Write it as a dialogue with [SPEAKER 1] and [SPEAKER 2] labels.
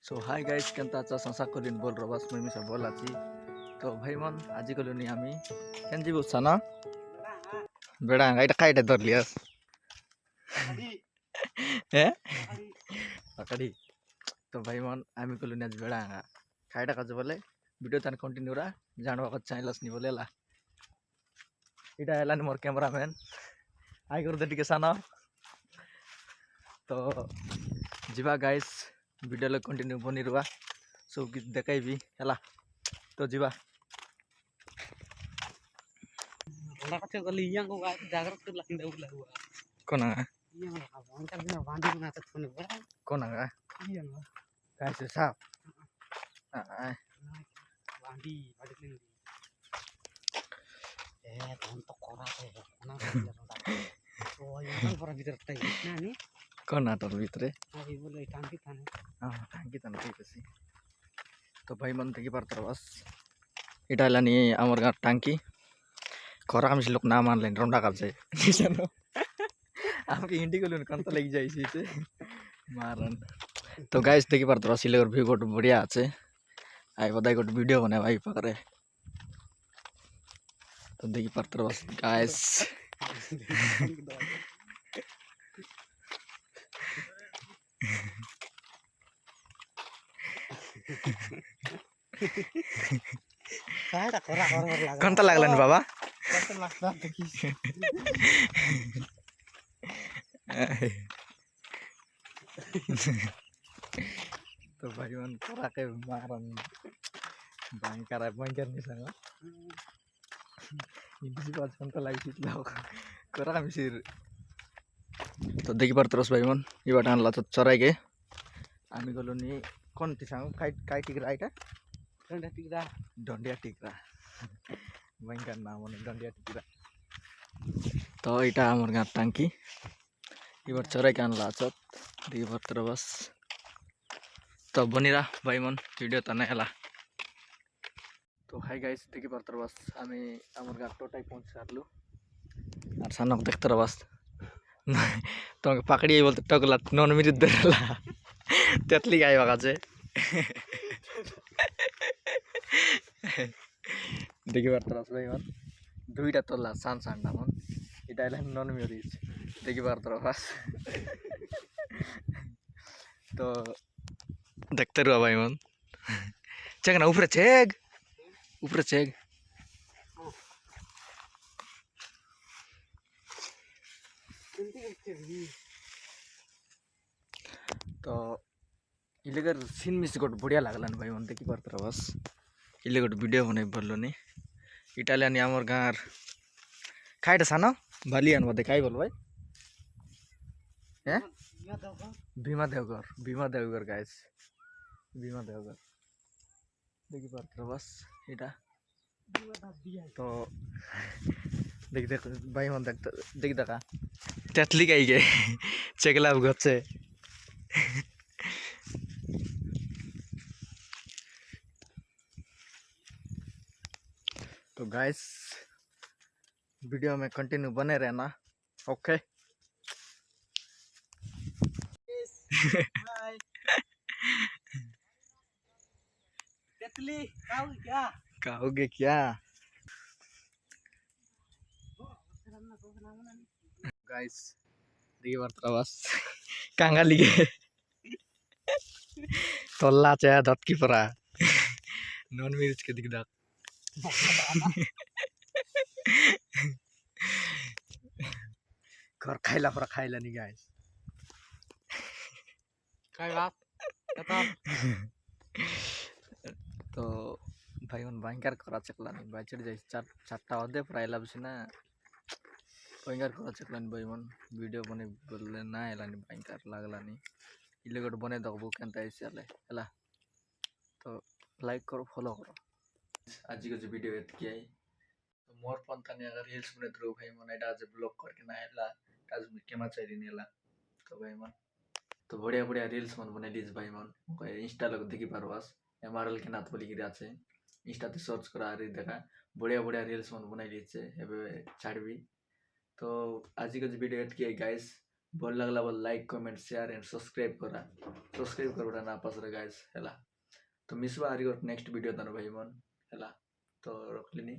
[SPEAKER 1] सो hi guys केनता अच्छा संसा कलिन बोल रहा बस मैं सब बोला छी तो भाई मन आज कलिनी आमी केन जीव साना बेड़ा गाइट काइट धर लियस ए पकड़ी तो भाई मन आमी कलिनी आज बेड़ा काइट काज बोले वीडियो तान कंटिन्यू रा जानवा का चैनलस नि बोले ला इटा एलान मोर कैमरामैन आई कर दे टिके साना तो जीवा गाइस वीडियो लो कंटिन्यू बनी रुआ सब कि देखाइबी हला तो जीवा
[SPEAKER 2] ओला कथे गली yang को जागृत कर लाइन दे उला हुआ
[SPEAKER 1] कोना
[SPEAKER 2] yang का वांटा बिना बांधी बना तक फोन बड़ा
[SPEAKER 1] कोना
[SPEAKER 2] yang
[SPEAKER 1] कैसे साहब हां
[SPEAKER 2] बांधी बड़े दिन फोन तो कोरा है ना ओ yang पर भीतर तई ना नी
[SPEAKER 1] कोना तो भीतरे
[SPEAKER 2] अभी बोले टांगी थाने
[SPEAKER 1] हां टांगी थाने कैसे तो भाई मन থেকে পারতার বাস এটা লানি আমার গা টাঙ্কি খরা আমি লোক না মানলেন রন্ডা কাজে জানো আমাকে হিন্দি কইলেন কান্তা লাগি যাইছে এতে মারন তো গাইস দেখি পারতার বাস সিলের ভিউ গট বড়িয়া আছে আই বদাই গট ভিডিও বানায় ভাই পারে তো দেখি পারতার বাস গাইস
[SPEAKER 2] काटा कोरा कोरा लगा
[SPEAKER 1] कोणता लागला ना बाबा
[SPEAKER 2] कोणता लागला देखी
[SPEAKER 1] तो भाई मन कोरा के मारन भयंकर नहीं सांगा इंडिसी पास कोणता लागित लाव कोरा कमी सिर तो देखि पारतरस भाई मन ये बाटा आणला तो चराई के आम्ही गलो नि कोणती सांगू काय काय टिकरा आहे का डंडिया टिकरा भयंकर नाम है डंडिया टिकरा तो इटा आमर गाँव टांकी इबार चराई के आणला आचत देखि पारतर बस तो बनिरा भाई मन वीडियो तो नहीं हला तो हाय गाइस देखि पारतर बस आमी आमर गाँव टोटाई पहुँच सारलु और सानक देखतर बस तो पकड़ी बोलते टकला नन मिनिट धरला तेतली गाय बागाचे देखि पारतर भाई मन दुईटा तोला सान सान्डा मन इटा नन मिनिट देखि पारतर बस तो देखते रहो भाई मन चेक ना ऊपर चेक तो इलेगर सीन मिस गोट बढ़िया लागला भाई मन देखि पारतर बस इले गोट वीडियो बने बोललो नि इटालियन आमर गाँव खाइटा सानो बालियान बोधे काई बोल भाई हैं भीमा देवगर गाइस भीमा देवगर देखि पारतर बस इटा तो देख भाई मन देख देखा तेतली गाई के चेकला गच्छे तो गाइस वीडियो में कंटिन्यू बने रहना ओके
[SPEAKER 2] हाय तेतली
[SPEAKER 1] कहोगे क्या गाइस देखिए बार बस कांगाली के तोल्ला चाहे धतकी परा नॉन मिर्च के दिख दात घर खाइला पर खाइला नहीं गाइस
[SPEAKER 2] काय बात बता
[SPEAKER 1] तो भाई मन भयंकर करा चकला नहीं भाई चढ़ जाए चारटा होदे प्राइला बसिना भयंकर करा चकला नहीं भाई मन वीडियो बने बोले ना एला नहीं भयंकर लागला नहीं इले गोट बने दबो केनता ऐसे हला तो लाइक करो फॉलो करो आज को जो वीडियो एत किया तो मोर पंता ने अगर रील्स बने तो भाई मन एटा आज ब्लॉग करके ना हला आज में केमा चाहिए नहीं हला तो भाई मन तो बढ़िया बढ़िया रील्स मन बने लीज भाई मन इंस्टा लोग देखी पारवास एमआरएल के नाथ बोली गिरा छे इंस्टा ते सर्च करा रे देखा बढ़िया बढ़िया रील्स मन बनाई लीचे एबे छाड़बी तो आज को जो वीडियो एत किया गाइस ଭଲ ଲାଗିଲା ବୋଲେ like comment share and subscribe କରିବାଟା ନା ପାସରେ ଗାଇସ୍ ହେଲା। ତ ମିଶବା ଆରି ଗୋଟେ ନେକ୍ସଟ ଭିଡ଼ିଓ ତାର ଭାଇ ମନ ହେଲା। ତ ରଖିଲିନି।